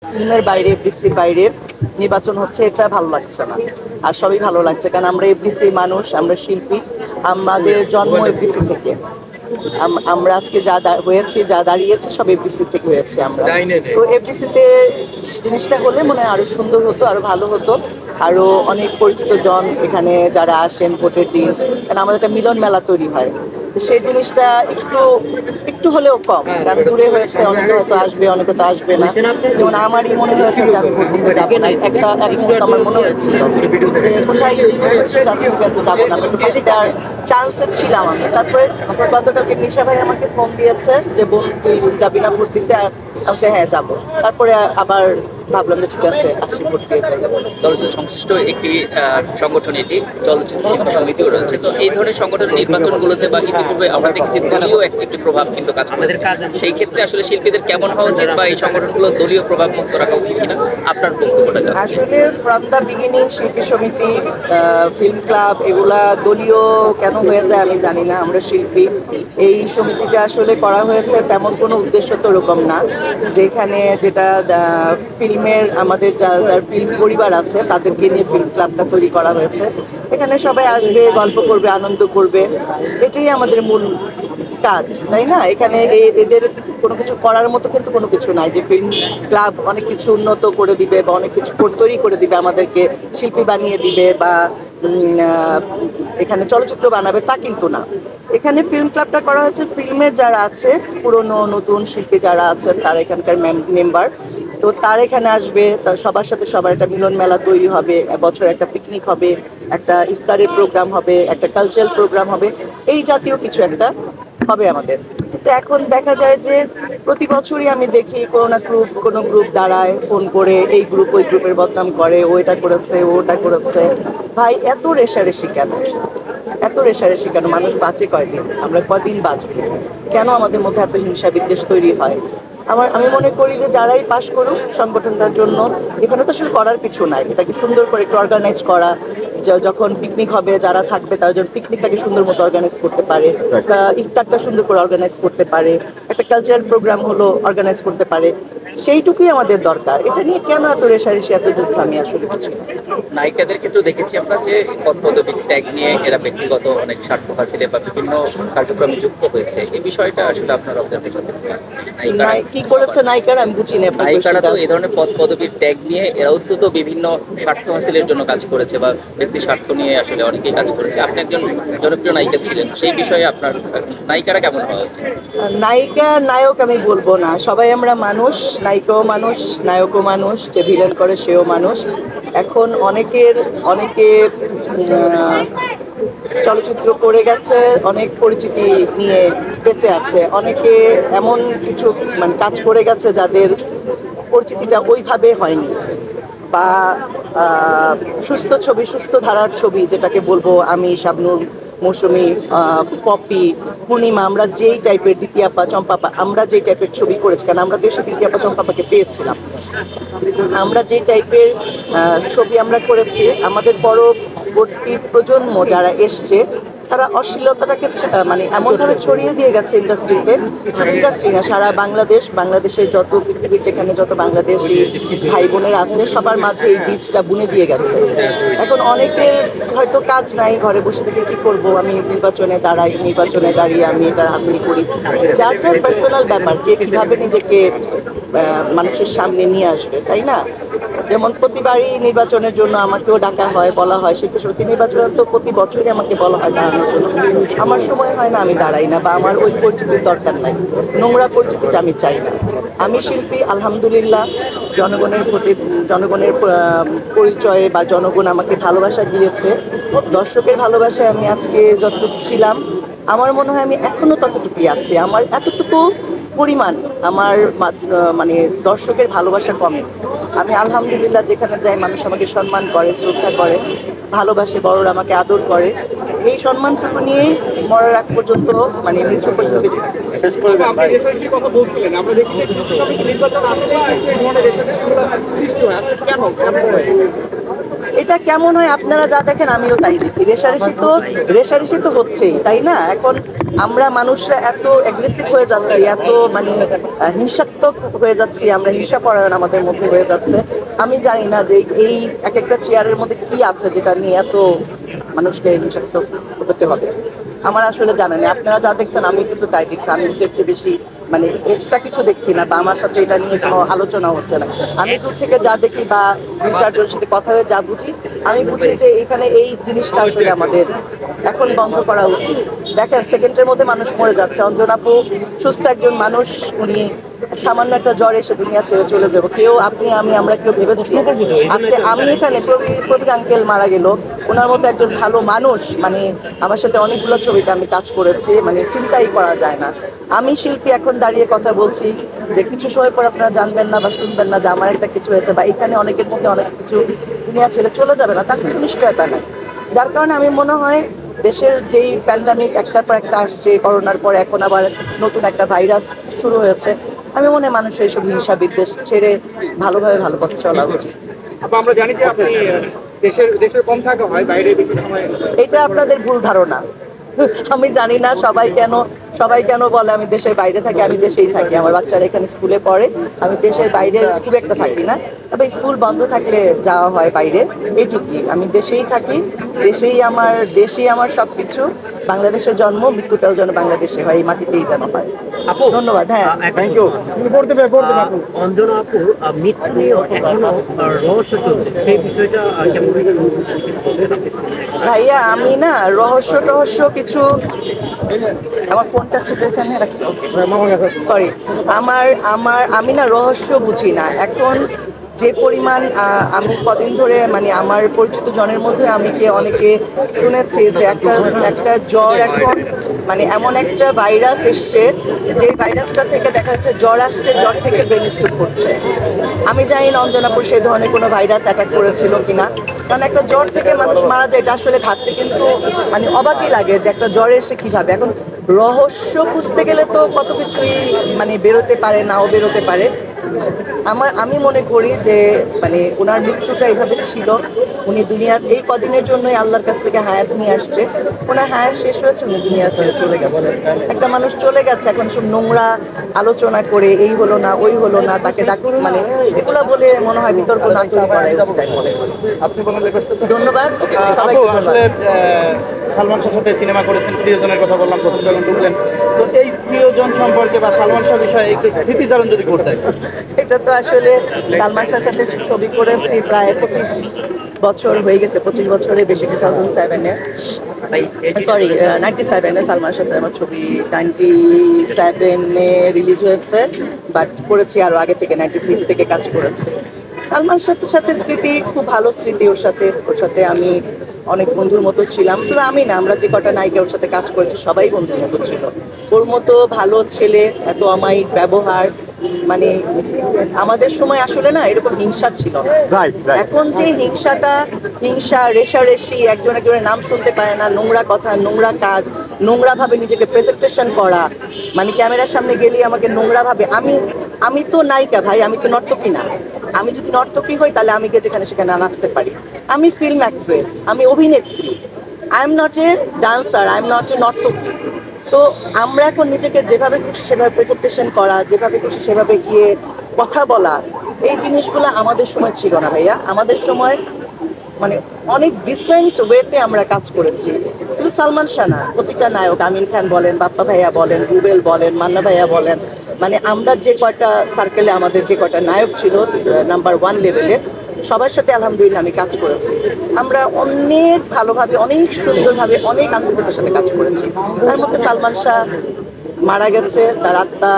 ফিল্মের বাইরে এফডিসির বাইরে নির্বাচন হচ্ছে, এটা ভালো লাগছে না। আর সবই ভালো লাগছে, কারণ আমরা এফডিসি মানুষ, আমরা শিল্পী, আমাদের জন্ম এফডিসি থেকে। আমরা আজকে যা হয়েছি, যা দাঁড়িয়েছি, সব এফডিসি থেকে হয়েছে আমরা। তো এফডিসিতে জিনিসটা হলে মনে হয় আরো সুন্দর হতো, আরো ভালো হতো, আরো অনেক পরিচিত জন এখানে যারা আসেন ভোটের দিন, কারণ আমাদের একটা মিলন মেলা তৈরি হয়। সেই জিনিসটা একটু একটু হলেও কম, কারণ দূরে হয়েছে, অনেকে হয়তো আসবে, অনেকে তো আসবে না। যেমন আমারই মনে হয়েছে যে আমি ভোট দিতে যাবো না, এক মুহূর্ত আমার মনে হয়েছিল যে কোথায় ইউনিভার্সিটি আছে, ঠিক আছে যাবো না, একটু ভোট দেওয়ার চান্সে ছিলাম আমি। তারপরে গতকালকে নিশা ভাই আমাকে ফোন দিয়েছে যে বোন তুই যাবি না ভোট দিতে, আর আমি হ্যাঁ যাবো। তারপরে আবার ভাবলাম যে ঠিক আছে আসি, ভোট দিয়ে যাই। চলচ্চিত্র সংশ্লিষ্ট একটি সংগঠন, এটি চলচ্চিত্র শিল্পী সমিতিও রয়েছে। তো এই ধরনের সংগঠন নির্বাচনগুলোতে বা ইতিপূর্বে আমরা দেখেছি দলীয় একটি প্রভাব কিন্তু কাজ করেছে। সেই ক্ষেত্রে আসলে শিল্পীদের কেমন হওয়া উচিত বা এই সংগঠনগুলো দলীয় প্রভাব মুক্ত রাখা উচিত কিনা, আপনার বক্তব্যটা জানান। আসলে ফ্রম দ্য বিগিনিং শিল্পী সমিতি, ফিল্ম ক্লাব, এগুলা দলীয় কেন হয়ে যায় আমি জানি না। আমরা শিল্পী, এই সমিতিটা আসলে করা হয়েছে তেমন কোনো উদ্দেশ্য তো ওরকম না, যেখানে যেটা ফিল্মের আমাদের যারা ফিল্ম পরিবার আছে তাদেরকে নিয়ে ফিল্ম ক্লাবটা তৈরি করা হয়েছে। এখানে সবাই আসবে, গল্প করবে, আনন্দ করবে, এটাই আমাদের মূল কাজ, তাই না? এখানে এদের কোনো কিছু করার মতো কিন্তু কোনো কিছু নাই যে ফিল্ম ক্লাব অনেক কিছু উন্নত করে দিবে বা অনেক কিছু তৈরি করে দিবে, আমাদেরকে শিল্পী বানিয়ে দিবে বা এখানে চলচ্চিত্র বানাবে, তা কিন্তু না। এখানে ফিল্ম ক্লাবটা করা হয়েছে ফিল্মের যারা আছে, পুরনো নতুন শিল্পী যারা আছেন তারা এখানকার মেম্বার। তো তার এখানে আসবে, তার সবার সাথে সবার একটা মিলন মেলা তৈরি হবে, বছরে একটা পিকনিক হবে, একটা ইফতারের প্রোগ্রাম হবে, একটা কালচারাল প্রোগ্রাম হবে, এই জাতীয় কিছু একটা হবে আমাদের। তো এখন দেখা যায় যে প্রতি বছরই আমি দেখি কোনো গ্রুপ দাঁড়ায় ফোন করে, এই গ্রুপ ওই গ্রুপের বদনাম করে, ও এটা করেছে, ও ওটা করেছে। ভাই এত রেষারেষি কেন? এত রেষারেষি কেন? মানুষ বাঁচে কয়দিন? আমরা কয়দিন বাঁচবো? কেন আমাদের মধ্যে এত হিংসা বিদ্বেষ তৈরি হয়? আমি মনে করি যে যারাই পাশ করুক সংগঠনটার জন্য, এখানে তো আসলে করার কিছু নাই, এটাকে সুন্দর করে একটু অর্গানাইজ করা, যখন পিকনিক হবে যারা থাকবে তারা যেন পিকনিকটাকে সুন্দর মতো অর্গানাইজ করতে পারে, ইফতারটা সুন্দর করে অর্গানাইজ করতে পারে, একটা কালচারাল প্রোগ্রাম হলো অর্গানাইজ করতে পারে, সেইটুকুই আমাদের দরকার। এটা নিয়ে কেন এত রেষারেষি, এত যুদ্ধ, আমি আসলে কিছু। নায়িকাদের ক্ষেত্রেও দেখেছি আমরা যে পদবীর ট্যাগ নিয়ে এরা ব্যক্তিগত অনেক স্বার্থ হাসিলে বা বিভিন্ন কার্যক্রমে যুক্ত হয়েছে। এই বিষয়টা আসলে আপনার অবজারভেশন কি করেছে নায়িকারা আমি বুঝি না। নায়িকারা তো এই ধরনের পদবীর ট্যাগ নিয়ে এরাও তো বিভিন্ন স্বার্থ হাসিলের জন্য কাজ করেছে বা ব্যক্তি স্বার্থ নিয়ে আসলে অনেকেই কাজ করেছে। আপনি একজন জনপ্রিয় নায়িকা ছিলেন, সেই বিষয়ে আপনার নায়িকারা কেমন হওয়া উচিত? নায়িকা নায়ক আমি বলবো না, সবাই আমরা মানুষ, নায়িকাও মানুষ, নায়কও মানুষ, যে ভিলেন করে সেও মানুষ। এখন অনেকে চলচ্চিত্র করে গেছে, অনেক পরিচিতি নিয়ে বেঁচে আছে, অনেকে এমন কিছু মানে কাজ করে গেছে যাদের পরিচিতিটা ওইভাবে হয়নি, বা সুস্থ ছবি, সুস্থ ধারার ছবি যেটাকে বলবো আমি, শাবনূর, মৌসুমী, পপি, পূর্ণিমা, আমরা যেই টাইপের, দ্বিতীয়াপা, চম্পাপা, আমরা যেই টাইপের ছবি করেছি, কারণ আমরা তো এসে দ্বিতীয়াপা চম্পাপাকে পেয়েছিলাম, আমরা যে টাইপের ছবি আমরা করেছি, আমাদের পরবর্তী প্রজন্ম যারা এসছে তারা অশ্লীলতাটাকে মানে এমনভাবে ছড়িয়ে দিয়ে গেছে ইন্ডাস্ট্রিতে, শুধু ইন্ডাস্ট্রি না, সারা বাংলাদেশের যত পৃথিবীর যেখানে যত বাংলাদেশি ভাই বোনের আছে সবার মাঝে এই বীজটা বুনে দিয়ে গেছে। এখন অনেকের হয়তো কাজ নাই, ঘরে বসে থেকে কি করব, আমি নির্বাচনে দাঁড়িয়ে আমি এটা হাসিল করি, যার যার পার্সোনাল ব্যাপার, কে কিভাবে নিজেকে মানুষের সামনে নিয়ে আসবে, তাই না? যেমন প্রতিবারই নির্বাচনের জন্য আমাকেও ডাকা হয়, বলা হয়, শিল্পী সমিতি নির্বাচন তো প্রতি বছরই আমাকে বলা হয় দাঁড়ানোর জন্য, আমার সময় হয় না, আমি দাঁড়াই না, বা আমার ওই পরিচিতির দরকার নাই, নোংরা পরিচিতিটা আমি চাই না। আমি শিল্পী, আলহামদুলিল্লাহ, জনগণের ভোটে, জনগণের পরিচয়ে বা জনগণ আমাকে ভালোবাসা দিয়েছে, দর্শকের ভালোবাসায় আমি আজকে যতটুকু ছিলাম, আমার মনে হয় আমি এখনো ততটুকুই আছি। আমার এতটুকু পরিমাণ আমার মানে দর্শকের ভালোবাসা কমে। আমি আলহামদুলিল্লাহ যেখানে যাই মানুষ আমাকে সম্মান করে, শ্রদ্ধা করে, ভালোবাসে, বড়রা আমাকে আদর করে, এই সম্মানটুকু নিয়েই মরার আগ পর্যন্ত, মানে মৃত্যু পর্যন্ত বেঁচে থাকতে চাই। শেষ করে দেন ভাই। রেশারেশির কথা বলছিলেন, আমরা দেখি সবই নির্বাচন আসলে এই ধরনের রেশারেশিগুলো সৃষ্টি হয়, আসলে কেন হয়? এটা কেমন হয় আপনারা যা দেখেন আমিও তাই দেখি। রেশারেশি তো হচ্ছেই, তাই না? এখন আমরা মানুষরা এত অ্যাগ্রেসিভ হয়ে যাচ্ছি, এত মানে হিংসাত্মক হয়ে যাচ্ছি, আমরা হিংসাপরায়ণ আমাদের মধ্যে হয়ে যাচ্ছে। আমি জানি না যে এই এক একটা চেয়ারের মধ্যে কি আছে যেটা নিয়ে এত মানুষকে হিংসাত্মক হতে হবে। আমার আসলে জানা নেই, আপনারা যা দেখছেন আমি কিন্তু তাই দেখছি। আমি কিন্তু এর চেয়ে বেশি মানে এক্সট্রা কিছু দেখছি না, বা আমার সাথে এটা নিয়ে কোনো আলোচনা হচ্ছে না। আমি দূর থেকে যা দেখি বা দুই চারজনের সাথে কথা হয়ে যা বুঝি, আমি বুঝি যে এখানে এই জিনিসটা আসলে আমাদের এখন বন্ধ করা উচিত। দেখেন সেকেন্ডের মধ্যে মানুষ মরে যাচ্ছে। অঞ্জনাপু সুস্থ একজন মানুষ, উনি সামান্য একটা জ্বর এসে দুনিয়া ছেড়ে চলে যাবো। কেউ আপনি আমি আমরা কেউ ভেবেছি আজকে আমি এখানে প্রবীর আঙ্কেল মারা গেল, ওনার মতো একজন ভালো মানুষ, মানে আমার সাথে অনেকগুলো ছবিতে আমি কাজ করেছি, মানে চিন্তাই করা যায় না। আমি শিল্পী এখন দাঁড়িয়ে কথা বলছি যে কিছু সময় পর আপনারা জানবেন না বা শুনবেন না যে আমার একটা কিছু হয়েছে, বা এখানে অনেকের মধ্যে অনেক কিছু দুনিয়া ছেড়ে চলে যাবে না, তার কোনো নিশ্চয়তা নাই। যার কারণে আমি মনে হয় দেশের যেই প্যান্ডামিক একটার পর একটা আসছে, করোনার পর এখন আবার নতুন একটা ভাইরাস শুরু হয়েছে, আমি মনে হয় মানুষের এইসব হিংসা বিদ্বেষ ছেড়ে ভালোভাবে ভালো পথে চলা উচিত। আমরা জানি যে আপনি দেশের কম থাকা হয়, বাইরে বেশি সময়। এটা আপনাদের ভুল ধারণা। আমি জানি না সবাই কেন বলে আমি দেশের বাইরে থাকি। আমি দেশেই থাকি, আমার বাচ্চারা এখানে স্কুলে পড়ে। আমি দেশের বাইরে খুব একটা থাকি না, তবে স্কুল বন্ধ থাকলে যাওয়া হয় বাইরে, এইটুকুই। আমি দেশেই থাকি, দেশেই আমার সবকিছু। বাংলাদেশে জন্ম, মৃত্যুটাও যেন বাংলাদেশে হয়, এই মাটিতেই যেন হয়। ধন্যবাদ। হ্যাঁ, থ্যাংক ইউ। অঞ্জনা আপু মৃত্যু নিয়ে এখনো রহস্য চলছে, সেই বিষয়টা কেমন কিছু বলবেন আপনি? ভাইয়া আমি না রহস্য কিছু, আমার ফোনটা ছিল এখানে রাখছি, সরি। আমি না রহস্য বুঝি না এখন। যে পরিমাণ আমি কদিন ধরে মানে আমার পরিচিত জনের মধ্যে আমি অনেকে শুনেছি যে একটা জ্বর এখন মানে এমন একটা ভাইরাস এসছে, যে ভাইরাসটা থেকে দেখা যাচ্ছে জ্বর আসছে, জ্বর থেকে ব্রেন স্ট্রোক করছে। আমি জানি না অঞ্জনাপুর সেই ধরনের কোনো ভাইরাস অ্যাটাক করেছিল কিনা, কারণ একটা জ্বর থেকে মানুষ মারা যায় এটা আসলে ভাবতে কিন্তু মানে অবাকই লাগে যে একটা জ্বর এসে কিভাবে। এখন রহস্য খুঁজতে গেলে তো কত কিছুই মানে বেরোতে পারে, নাও বেরোতে পারে। আমি মনে করি যে মানে ওনার মৃত্যুটা এইভাবে ছিল, উনি দুনিয়া এই কদিনের জন্যই আল্লাহর কাছ থেকে হায়াত নিয়ে আসছে। ওনার হায়াত শেষ হয়েছে, উনি দুনিয়া ছেড়ে চলে গেছে। একটা মানুষ চলে গেছে, এখন সব নোংরা আলোচনা করে এই হলো না ওই হলো না, তাকে মানে এগুলো বলে মনে হয় বিতর্ক না তৈরি করাই উচিত। ধন্যবাদ সবাইকে। আসলে সালমান শাহর সাথে সিনেমা করেছেন, প্রিয়জনের কথা বললাম, প্রথম যখন ঢুকলেন, তো এই প্রিয়জন সম্পর্কে বা সালমান শাহ বিষয়ে একটু স্মৃতিচারণ যদি করতেন। এটা তো আসলে সালমান শাহর সাথে ছবি করেছি প্রায় 25 বছর হয়ে গেছে, 25 বছরের বেশি। 2007-এ সরি 97-এ সালমান সাথে আমার ছবি 97-এ রিলিজ হয়েছে, বাট করেছি আরো আগে থেকে, 96 থেকে কাজ করেছি। সালমান সাথে স্মৃতি খুব ভালো স্মৃতি। ওর সাথে আমি অনেক বন্ধুর মতো ছিলাম। শুধু আমি না, আমরা যে কটা নায়িকা ওর সাথে কাজ করেছি সবাই বন্ধুর মতো ছিল। ওর মতো ভালো ছেলে, এত অমায়িক ব্যবহার, মানে আমাদের সময় আসলে না এরকম হিংসা ছিল না। এখন যে হিংসা রেষারেষি, একজনের নাম শুনতে পারে না, নোংরা কথা, নোংরা কাজ, নোংরা ভাবে নিজেকে প্রেজেন্টেশন করা, মানে ক্যামেরার সামনে গেলে আমাকে নোংরা ভাবে। আমি তো নায়িকা ভাই, আমি তো নর্তকী না। আমি যদি নর্তকী হই তাহলে আমি যেখানে সেখানে নাচতে পারি। আমি ফিল্ম অ্যাক্ট্রেস, আমি অভিনেত্রী। I am not a dancer, I am not a নর্তকী। তো আমরা এখন নিজেকে যেভাবে খুশি সেভাবে প্রেজেন্টেশন করা, যেভাবে খুশি সেভাবে গিয়ে কথা বলা, এই জিনিসগুলো আমাদের সময় ছিল না ভাইয়া। আমাদের সময় মানে অনেক ডিসেন্ট ওয়েতে আমরা কাজ করেছি। শুধু সালমান শাহ না, প্রতিটা নায়ক, আমিন খান বলেন, বাপ্পা ভাইয়া বলেন, রুবেল বলেন, মান্না ভাইয়া বলেন, মানে আমরা যে কয়টা সার্কেলে আমাদের যে কয়টা নায়ক ছিল নাম্বার 1 লেভেলে, সবার সাথে আলহামদুলিল্লাহ আমি কাজ করেছি। আমরা অনেক ভালোভাবে, অনেক সুন্দরভাবে, অনেক আন্তরিকতার সাথে কাজ করেছি। তার মধ্যে সালমান শাহ মারা গেছে, তার আত্মা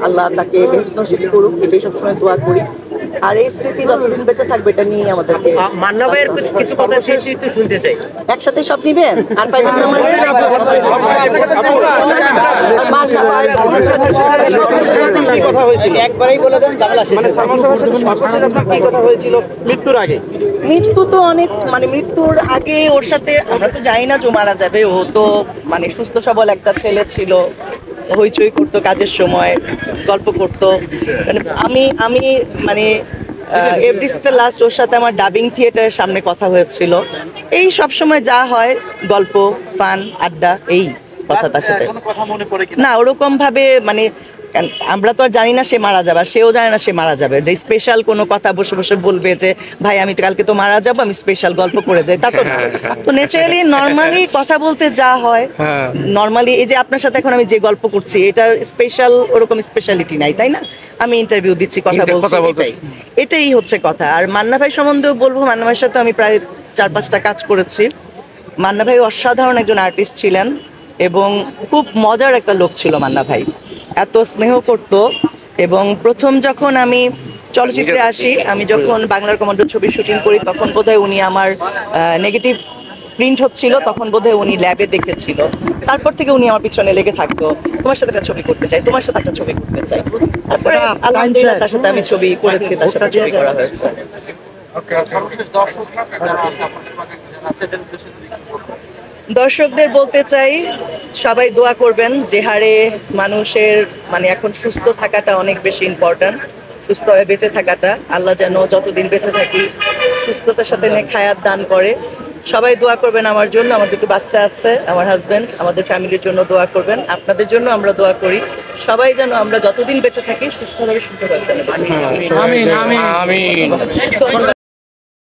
আল্লাহ তাকে বেহেশত নসিব করুক, এটাই সবসময় দোয়া করি। আর এই স্মৃতি যতদিন বেঁচে থাকবে এটা নিয়ে আমাদেরকে মান্না ভাইয়ের কিছু কথা একটু শুনতে চাই। একসাথে সব নিবেন আর পাইবেন না মানে কি কথা হয়েছিল একবারই বলে দেন, ঝামেলা শেষ। মানে সালমান শাহর সাথে সর্বশেষ আপনার কি কথা হয়েছিল মৃত্যুর আগে? মৃত্যু তো অনেক, মানে মৃত্যুর আগে ওর সাথে আমরা তো জানি না যে মারা যাবে। ও তো মানে সুস্থ সবল একটা ছেলে ছিল, হইচই করতো কাজের সময়, গল্প করতো। আমি মানে এভরিস্টের লাস্ট ওর সাথে আমার ডাবিং থিয়েটারের সামনে কথা হয়েছিল। এই সব সময় যা হয় গল্প, পান, আড্ডা, এই কথা তার সাথে না ওরকম ভাবে মানে কারণ আমরা তো আর জানি না সে মারা যাবে, আর সেও জানে না সে মারা যাবে। যে স্পেশাল কোনো কথা বসে বসে বলবে যে ভাই আমি তো কালকে তো মারা যাবো, আমি স্পেশাল গল্প করে যাই, তা তো না। তো ন্যাচারালি নর্মালি কথা বলতে যা হয়, নর্মালি এই যে আপনার সাথে এখন আমি যে গল্প করছি, এটার স্পেশাল ওরকম স্পেশালিটি নাই, তাই না? আমি ইন্টারভিউ দিচ্ছি, কথা বলছি, এটাই হচ্ছে কথা। আর মান্না ভাই সম্বন্ধেও বলবো, মান্না ভাইয়ের সাথে আমি প্রায় 4-5টা কাজ করেছি। মান্না ভাই অসাধারণ একজন আর্টিস্ট ছিলেন এবং খুব মজার একটা লোক ছিল মান্না ভাই, এত স্নেহ করত। এবং প্রথম যখন আমি চলচ্চিত্রে আসি, আমি যখন বাংলার কমান্ডো ছবি শুটিং করি, তখন বোধহয় উনি আমার নেগেটিভ প্রিন্ট হচ্ছিল, তখন বোধহয় উনি ল্যাবে দেখেছিল। তারপর থেকে উনি আমার পিছনে লেগে থাকতো, তোমার সাথে একটা ছবি করতে চাই, তোমার সাথে একটা ছবি করতে চাই। তারপরে আলহামদুলিল্লাহ তার সাথে আমি ছবি করেছি, তার সাথে ছবি করা হয়েছে। দর্শকদের বলতে চাই, সবাই দোয়া করবেন। যে হারে মানুষের মানে এখন সুস্থ থাকাটা অনেক বেশি ইম্পর্ট্যান্ট, সুস্থভাবে বেঁচে থাকাটা। আল্লাহ যেন যতদিন বেঁচে থাকি সুস্থতার সাথে নেক হায়াত দান করে। সবাই দোয়া করবেন আমার জন্য, আমার দুটো বাচ্চা আছে, আমার হাজবেন্ড, আমাদের ফ্যামিলির জন্য দোয়া করবেন। আপনাদের জন্য আমরা দোয়া করি, সবাই যেন আমরা যতদিন বেঁচে থাকি সুস্থভাবে সুন্দরভাবে। আমিন আমিন আমিন।